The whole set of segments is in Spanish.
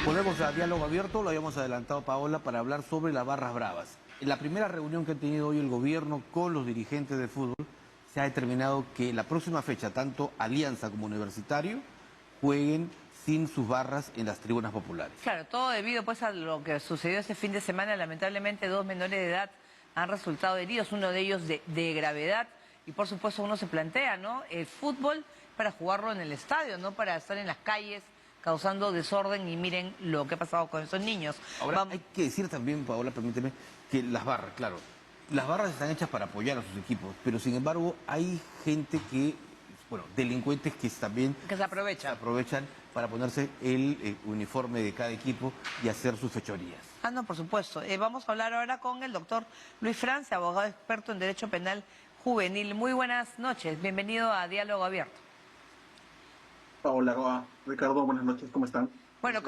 Volvemos a Diálogo Abierto, lo habíamos adelantado, Paola, para hablar sobre las barras bravas. En la primera reunión que ha tenido hoy el gobierno con los dirigentes de fútbol, se ha determinado que la próxima fecha, tanto Alianza como Universitario, jueguen sin sus barras en las tribunas populares. Claro, todo debido pues a lo que sucedió este fin de semana. Lamentablemente 2 menores de edad han resultado heridos, uno de ellos de gravedad. Y por supuesto uno se plantea, ¿no? El fútbol para jugarlo en el estadio, no para estar en las calles causando desorden, y miren lo que ha pasado con esos niños. Ahora, hay que decir también, Paola, permíteme, que las barras, claro, las barras están hechas para apoyar a sus equipos, pero sin embargo hay gente que, bueno, delincuentes que también Que se aprovechan para ponerse el uniforme de cada equipo y hacer sus fechorías. Ah, no, por supuesto. Vamos a hablar ahora con el doctor Luis Francia, abogado experto en Derecho Penal Juvenil. Muy buenas noches, bienvenido a Diálogo Abierto. Hola, Ricardo, buenas noches, ¿cómo están? Bueno,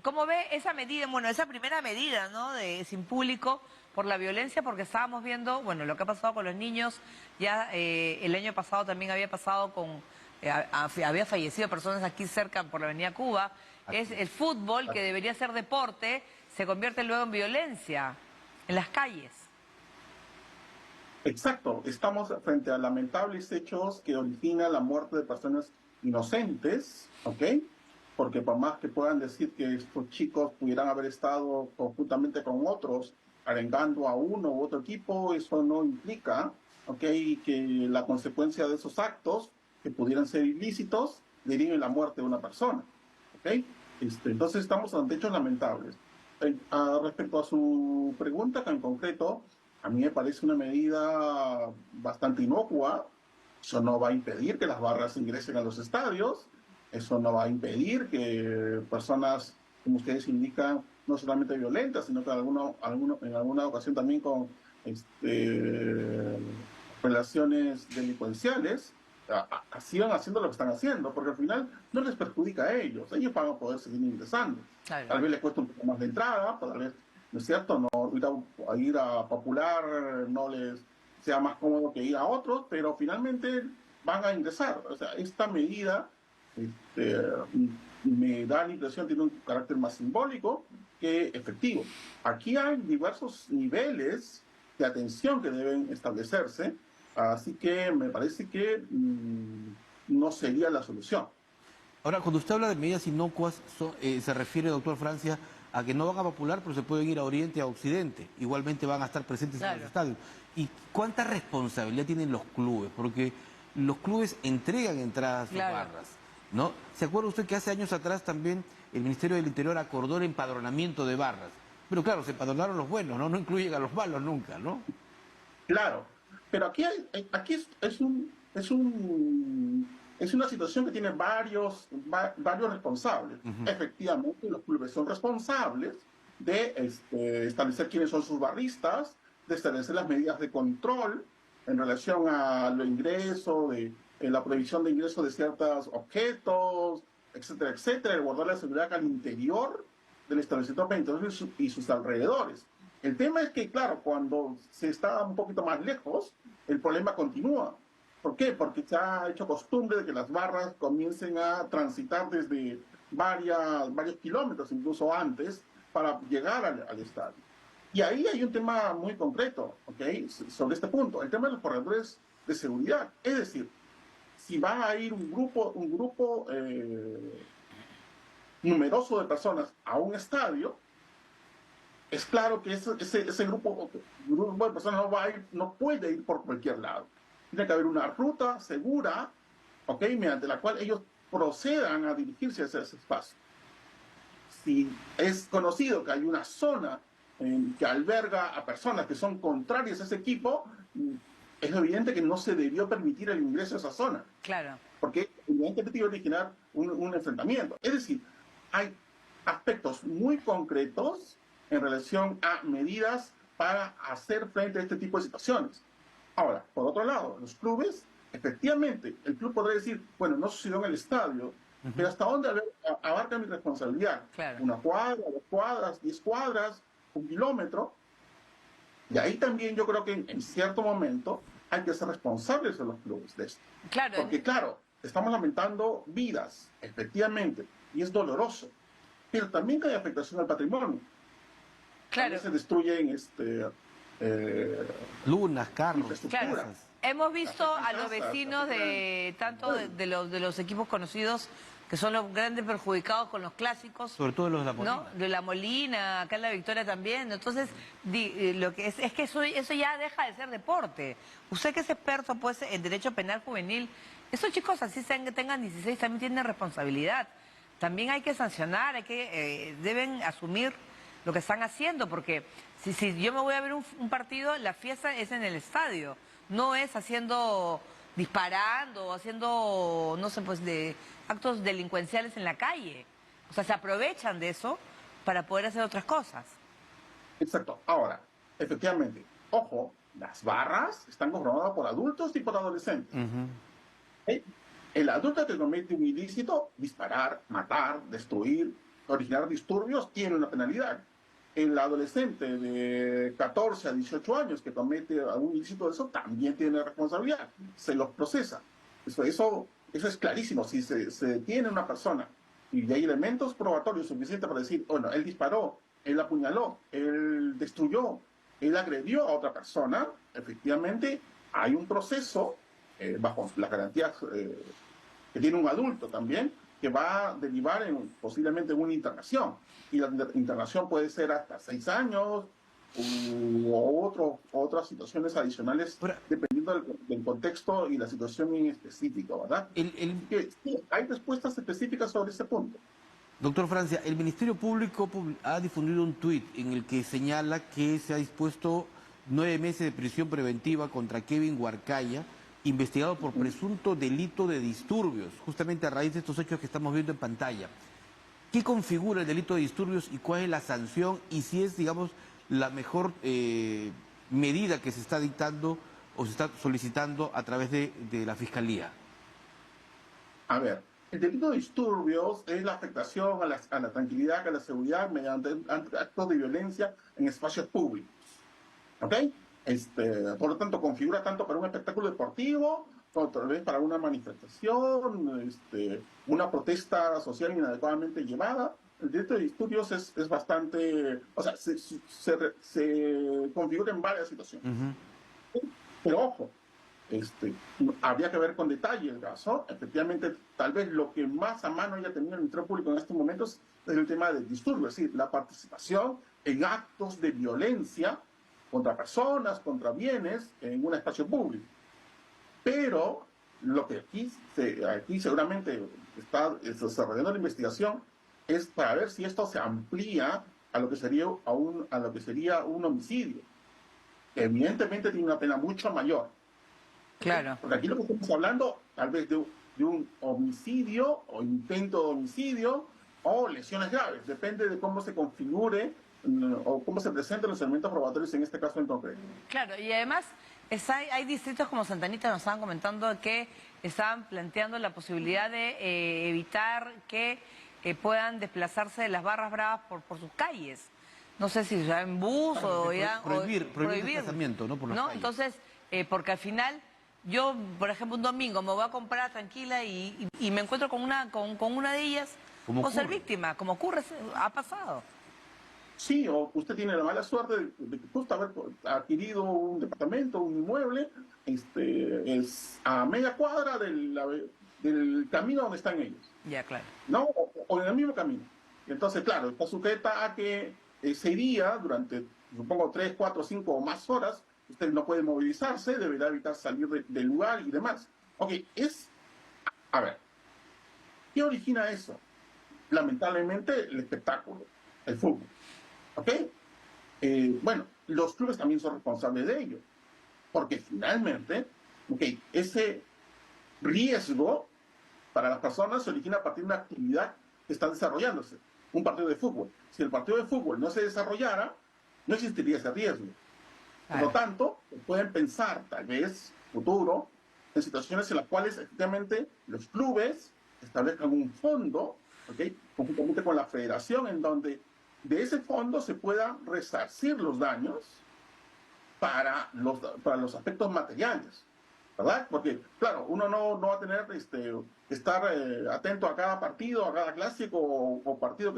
¿cómo ve esa medida, bueno, esa primera medida, ¿no?, de sin público por la violencia? Porque estábamos viendo, bueno, lo que ha pasado con los niños, ya el año pasado también había pasado con, había fallecido personas aquí cerca por la avenida Cuba. Es el fútbol, que debería ser deporte, se convierte luego en violencia en las calles. Exacto, estamos frente a lamentables hechos que originan la muerte de personas inocentes, ¿ok? Porque por más que puedan decir que estos chicos pudieran haber estado conjuntamente con otros, arengando a uno u otro equipo, eso no implica, ¿ok?, que la consecuencia de esos actos, que pudieran ser ilícitos, deriven la muerte de una persona, ¿ok? Entonces estamos ante hechos lamentables. Respecto a su pregunta en concreto, a mí me parece una medida bastante inocua. Eso no va a impedir que las barras ingresen a los estadios, eso no va a impedir que personas, como ustedes indican, no solamente violentas, sino que en alguna ocasión también con relaciones delincuenciales, sigan haciendo lo que están haciendo, porque al final no les perjudica a ellos van a poder seguir ingresando. Claro. Tal vez les cuesta un poco más de entrada, tal vez, ¿no es cierto?, no ir a Popular no les sea más cómodo que ir a otros, pero finalmente van a ingresar. O sea, esta medida me da la impresión tiene un carácter más simbólico que efectivo. Aquí hay diversos niveles de atención que deben establecerse, así que me parece que no sería la solución. Ahora, cuando usted habla de medidas inocuas, se refiere, doctor Francia, a que no van a Popular, pero se pueden ir a Oriente y a Occidente. Igualmente van a estar presentes en los estadios. ¿Y cuánta responsabilidad tienen los clubes? Porque los clubes entregan entradas a sus barras, ¿no? ¿Se acuerda usted que hace años atrás también el Ministerio del Interior acordó el empadronamiento de barras? Pero claro, se empadronaron los buenos, ¿no? No incluyen a los malos nunca, ¿no? Claro, pero aquí es una situación que tiene varios responsables. Efectivamente, los clubes son responsables de establecer quiénes son sus barristas, de establecer las medidas de control en relación a los ingresos, la prohibición de ingreso de ciertos objetos, etcétera, etcétera, de guardar la seguridad al interior del establecimiento penitenciario y sus alrededores. El tema es que, claro, cuando se está un poquito más lejos, el problema continúa. ¿Por qué? Porque se ha hecho costumbre de que las barras comiencen a transitar desde varios kilómetros, incluso antes, para llegar al estadio. Y ahí hay un tema muy concreto, ¿ok?, sobre este punto, el tema de los corredores de seguridad. Es decir, si va a ir un grupo numeroso de personas a un estadio, es claro que ese grupo de personas no puede ir por cualquier lado. Tiene que haber una ruta segura, ¿ok?, mediante la cual ellos procedan a dirigirse hacia ese espacio. Si es conocido que hay una zona que alberga a personas que son contrarias a ese equipo, es evidente que no se debió permitir el ingreso a esa zona. Claro. Porque evidentemente iba a originar un enfrentamiento. Es decir, hay aspectos muy concretos en relación a medidas para hacer frente a este tipo de situaciones. Ahora, por otro lado, los clubes, efectivamente, el club podrá decir, bueno, no sucedió en el estadio, pero ¿hasta dónde abarca mi responsabilidad? Claro. 1 cuadra, 2 cuadras, 10 cuadras, 1 kilómetro. Y ahí también yo creo que en cierto momento hay que ser responsables de los clubes de esto. Claro. Porque claro, estamos lamentando vidas, efectivamente, y es doloroso. pero también que hay afectación al patrimonio. Claro. También se destruyen lunas, carros, infraestructuras. Claro. Hemos visto a los Casas, vecinos de tanto de los equipos conocidos que son los grandes perjudicados con los clásicos. sobre todo los de la Molina. ¿No? De La Molina, acá en La Victoria también. Entonces, lo que es que eso ya deja de ser deporte. Usted que es experto pues en derecho penal juvenil, esos chicos así tengan 16 también tienen responsabilidad. También hay que sancionar, deben asumir lo que están haciendo, porque si yo me voy a ver un partido, la fiesta es en el estadio, no es disparando, haciendo, no sé, pues de actos delincuenciales en la calle. O sea, se aprovechan de eso para poder hacer otras cosas. Exacto. Ahora, efectivamente, ojo, las barras están conformadas por adultos y por adolescentes. ¿Sí? El adulto que comete un ilícito, disparar, matar, destruir, originar disturbios, tiene una penalidad. El adolescente de 14 a 18 años que comete algún ilícito de eso también tiene responsabilidad. Se los procesa. Eso es clarísimo. Si se detiene una persona y hay elementos probatorios suficientes para decir, bueno, él disparó, él apuñaló, él destruyó, él agredió a otra persona, efectivamente hay un proceso bajo las garantías que tiene un adulto también, que va a derivar posiblemente en una internación. Y la internación puede ser hasta 6 años u otras situaciones adicionales, dependiendo del contexto y la situación en específico, ¿verdad? Sí, hay respuestas específicas sobre ese punto. Doctor Francia, el Ministerio Público ha difundido un tuit en el que señala que se ha dispuesto 9 meses de prisión preventiva contra Kevin Huarcaya, investigado por presunto delito de disturbios, justamente a raíz de estos hechos que estamos viendo en pantalla. ¿Qué configura el delito de disturbios y cuál es la sanción? Y si es, digamos, la mejor medida que se está dictando o se está solicitando a través de la Fiscalía. A ver, el delito de disturbios es la afectación a la tranquilidad, a la seguridad mediante actos de violencia en espacios públicos. ¿Ok? Por lo tanto, configura tanto para un espectáculo deportivo, como tal vez para una manifestación, una protesta social inadecuadamente llevada. El delito de disturbios es bastante... O sea, se configura en varias situaciones. Pero ojo, habría que ver con detalle el caso. Efectivamente, tal vez lo que más a mano haya tenido el Ministerio Público en estos momentos es el tema del disturbio, es decir, la participación en actos de violencia contra personas, contra bienes, en un espacio público. Pero lo que aquí seguramente está desarrollando la investigación es para ver si esto se amplía a lo que sería un homicidio. Evidentemente tiene una pena mucho mayor. Claro. Porque aquí lo que estamos hablando, tal vez de un homicidio o intento de homicidio o lesiones graves. Depende de cómo se configure o cómo se presenten los elementos probatorios en este caso en concreto. Claro, y además hay distritos como Santa Anita, nos estaban comentando que estaban planteando la posibilidad de evitar que puedan desplazarse de las barras bravas por sus calles. No sé si ya en bus o ya... Prohibir el desplazamiento, ¿no? Por las calles. Entonces, porque al final... Yo, por ejemplo, un domingo me voy a comprar tranquila y me encuentro con una de ellas, o ser víctima, como ocurre, ha pasado. Sí, o usted tiene la mala suerte de justo haber adquirido un departamento, un inmueble, es a media cuadra del camino donde están ellos. Ya, claro. ¿No? O en el mismo camino. Entonces, claro, está sujeta a que ese día, durante, supongo, 3, 4, 5 o más horas, usted no puede movilizarse, deberá evitar salir del lugar y demás. Ok, a ver, ¿qué origina eso? Lamentablemente, el espectáculo, el fútbol. ¿Ok? Bueno, los clubes también son responsables de ello. Porque finalmente, ese riesgo para las personas se origina a partir de una actividad que está desarrollándose. Un partido de fútbol. Si el partido de fútbol no se desarrollara, no existiría ese riesgo. Por lo tanto, pueden pensar, tal vez, futuro, en situaciones en las cuales efectivamente los clubes establezcan un fondo, conjuntamente con la federación, en donde de ese fondo se puedan resarcir los daños para los aspectos materiales, ¿verdad? Porque, claro, uno no va a tener estar atento a cada partido, a cada clásico o partido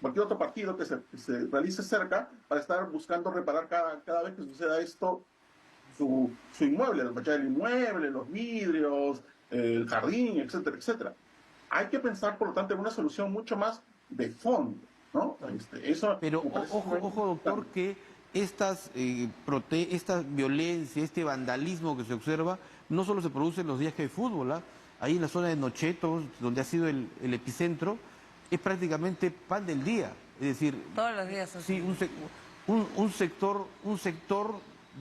cualquier otro partido que se realice cerca para estar buscando reparar cada vez que suceda esto su inmueble, la fachada del inmueble, los vidrios, el jardín, etcétera, etcétera. Hay que pensar, por lo tanto, en una solución mucho más de fondo, ¿no? Eso Pero ojo, doctor, que esta violencia, este vandalismo que se observa, no solo se produce en los días que hay fútbol, ¿ah? Ahí en la zona de Nochetos, donde ha sido el epicentro, es prácticamente pan del día. Es decir, todos los días. Sí, un sector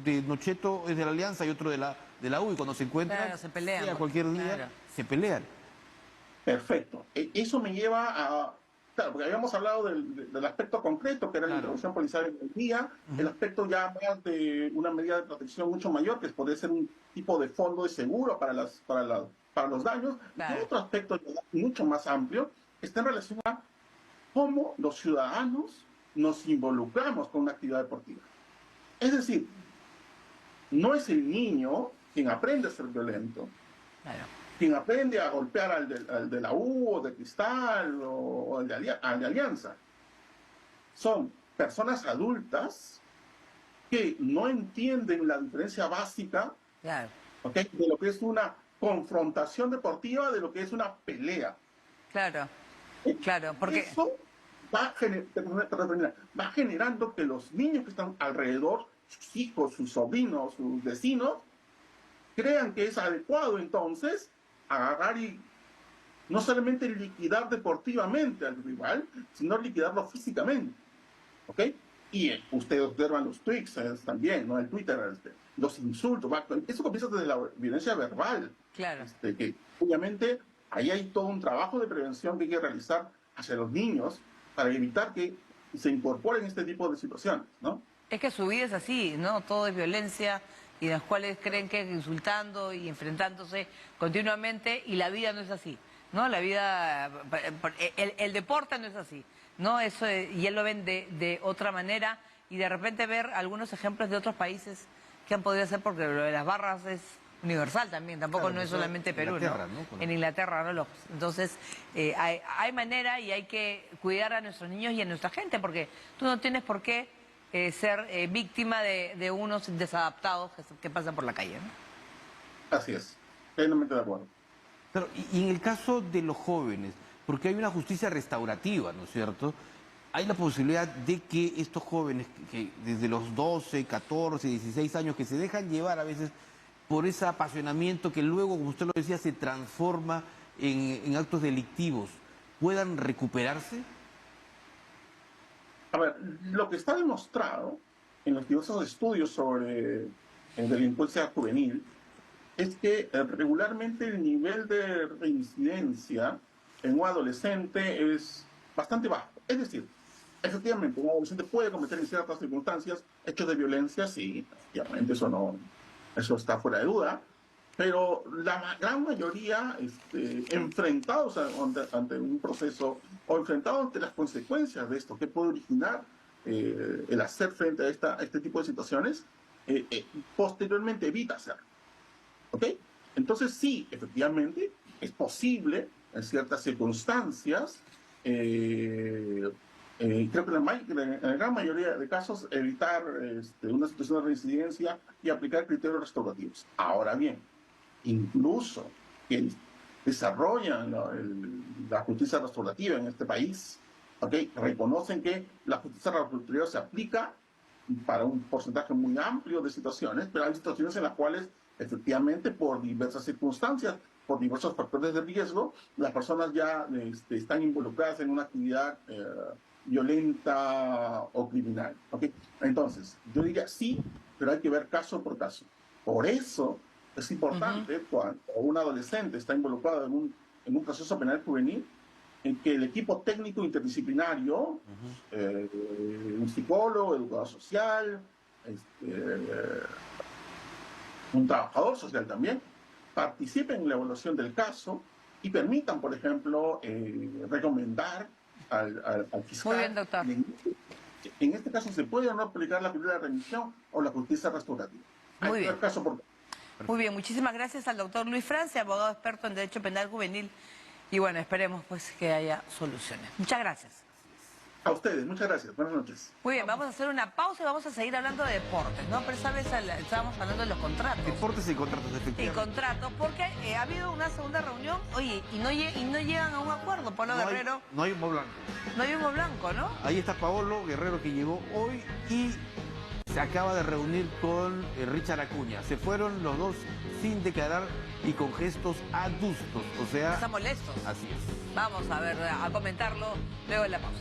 de Nocheto es de la Alianza y otro de la U, y cuando se encuentran, claro, se pelean, sea cualquier día, claro, se pelean. Perfecto. Eso me lleva a... Claro, porque habíamos hablado del aspecto concreto, que era la intervención policial en el día, el aspecto ya más de una medida de protección mucho mayor, que puede ser un tipo de fondo de seguro para los daños. claro. Y otro aspecto mucho más amplio está en relación a cómo los ciudadanos nos involucramos con una actividad deportiva. Es decir, no es el niño quien aprende a ser violento, Claro. quien aprende a golpear al de la U o de Cristal o al de Alianza. Son personas adultas que no entienden la diferencia básica, Claro. ¿okay?, de lo que es una confrontación deportiva, de lo que es una pelea. Claro, claro, porque... Eso va generando que los niños que están alrededor, sus hijos, sus sobrinos, sus vecinos, crean que es adecuado entonces agarrar y no solamente liquidar deportivamente al rival, sino liquidarlo físicamente. ¿Ok? Y ustedes observan los tweets también, ¿no? El Twitter, los insultos, eso comienza desde la violencia verbal. Claro. Que obviamente ahí hay todo un trabajo de prevención que hay que realizar hacia los niños para evitar que se incorporen este tipo de situaciones, ¿no? Es que su vida es así, ¿no? Todo es violencia y las cuales creen que insultando y enfrentándose continuamente, y la vida no es así, ¿no? La vida, el deporte no es así, ¿no? Eso, y él lo ven de otra manera, y de repente ver algunos ejemplos de otros países que han podido hacer, porque lo de las barras es universal también, tampoco Claro, no es solamente Perú, Inglaterra, ¿no? ¿no? En Inglaterra, ¿no? Entonces, hay manera, y hay que cuidar a nuestros niños y a nuestra gente, porque tú no tienes por qué ser víctima de unos desadaptados que pasan por la calle, ¿no? Así es, plenamente de acuerdo. Pero, y en el caso de los jóvenes, porque hay una justicia restaurativa, ¿no es cierto? Hay la posibilidad de que estos jóvenes, que desde los 12, 14, 16 años, que se dejan llevar a veces por ese apasionamiento que luego, como usted lo decía, se transforma en actos delictivos, puedan recuperarse. A ver, lo que está demostrado en los diversos estudios sobre delincuencia juvenil es que regularmente el nivel de reincidencia en un adolescente es bastante bajo. Es decir, efectivamente, un adolescente puede cometer en ciertas circunstancias hechos de violencia, sí, obviamente eso está fuera de duda, pero la gran mayoría enfrentados ante un proceso o enfrentados ante las consecuencias de esto que puede originar el hacer frente a este tipo de situaciones, posteriormente evita hacerlo. ¿Ok? Entonces sí, efectivamente, es posible en ciertas circunstancias, creo que en la gran mayoría de casos, evitar una situación de reincidencia y aplicar criterios restaurativos. Ahora bien, incluso quienes desarrollan la justicia restaurativa en este país, ¿okay?, reconocen que la justicia restaurativa se aplica para un porcentaje muy amplio de situaciones, pero hay situaciones en las cuales efectivamente por diversas circunstancias, por diversos factores de riesgo, las personas ya están involucradas en una actividad violenta o criminal. ¿Okay? Entonces, yo diría sí, pero hay que ver caso por caso. Por eso es importante cuando un adolescente está involucrado en un proceso penal juvenil, en que el equipo técnico interdisciplinario, un psicólogo, educador social, un trabajador social también, participen en la evaluación del caso y permitan, por ejemplo, recomendar al fiscal. Muy bien, doctor. En este caso se puede o no aplicar la primera remisión o la justicia restaurativa. Muy bien. Caso por... Muy bien, muchísimas gracias al doctor Luis Francia, abogado experto en Derecho Penal Juvenil. Y bueno, esperemos pues que haya soluciones. Muchas gracias. A ustedes, muchas gracias. Buenas noches. Muy bien, vamos a hacer una pausa y vamos a seguir hablando de deportes, ¿no? Pero esa vez estábamos hablando de los contratos. Deportes y contratos, Y efectivamente. contratos, porque ha habido una segunda reunión, oye, y no llegan a un acuerdo, Pablo Guerrero. No hay humo blanco. No hay humo blanco, ¿no? Ahí está Paolo Guerrero, que llegó hoy y se acaba de reunir con Richard Acuña. Se fueron los dos sin declarar y con gestos adustos. O sea, Están molestos. así es. Vamos a ver, a comentarlo luego de la pausa.